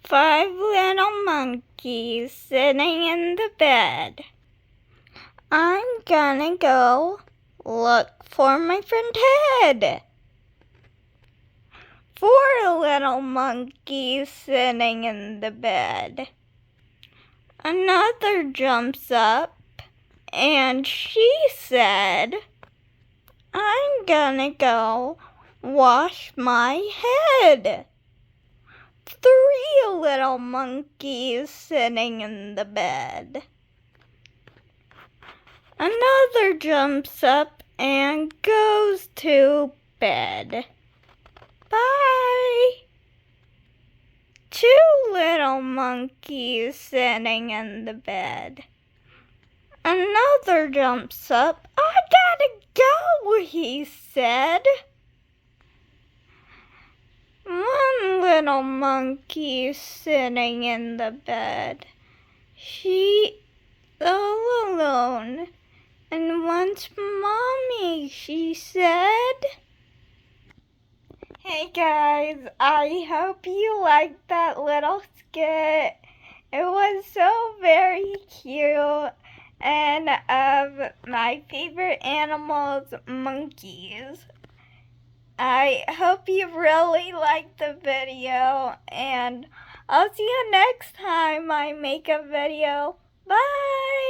5 little monkeys sitting in the bed. I'm gonna go look for my friend Ted. 4 little monkeys sitting in the bed. Another jumps up and she said, I'm gonna go wash my head. 3 little monkeys sitting in the bed. Another jumps up and goes to bed. Bye. 2 little monkeys sitting in the bed. Another jumps up. I gotta go, he said. 1 little monkey sitting in the bed. She all alone and wants mommy, she said. Hey guys, I hope you liked that little skit. It was so very cute, and of my favorite animals, monkeys. I hope you really liked the video, and I'll see you next time I make a video. Bye!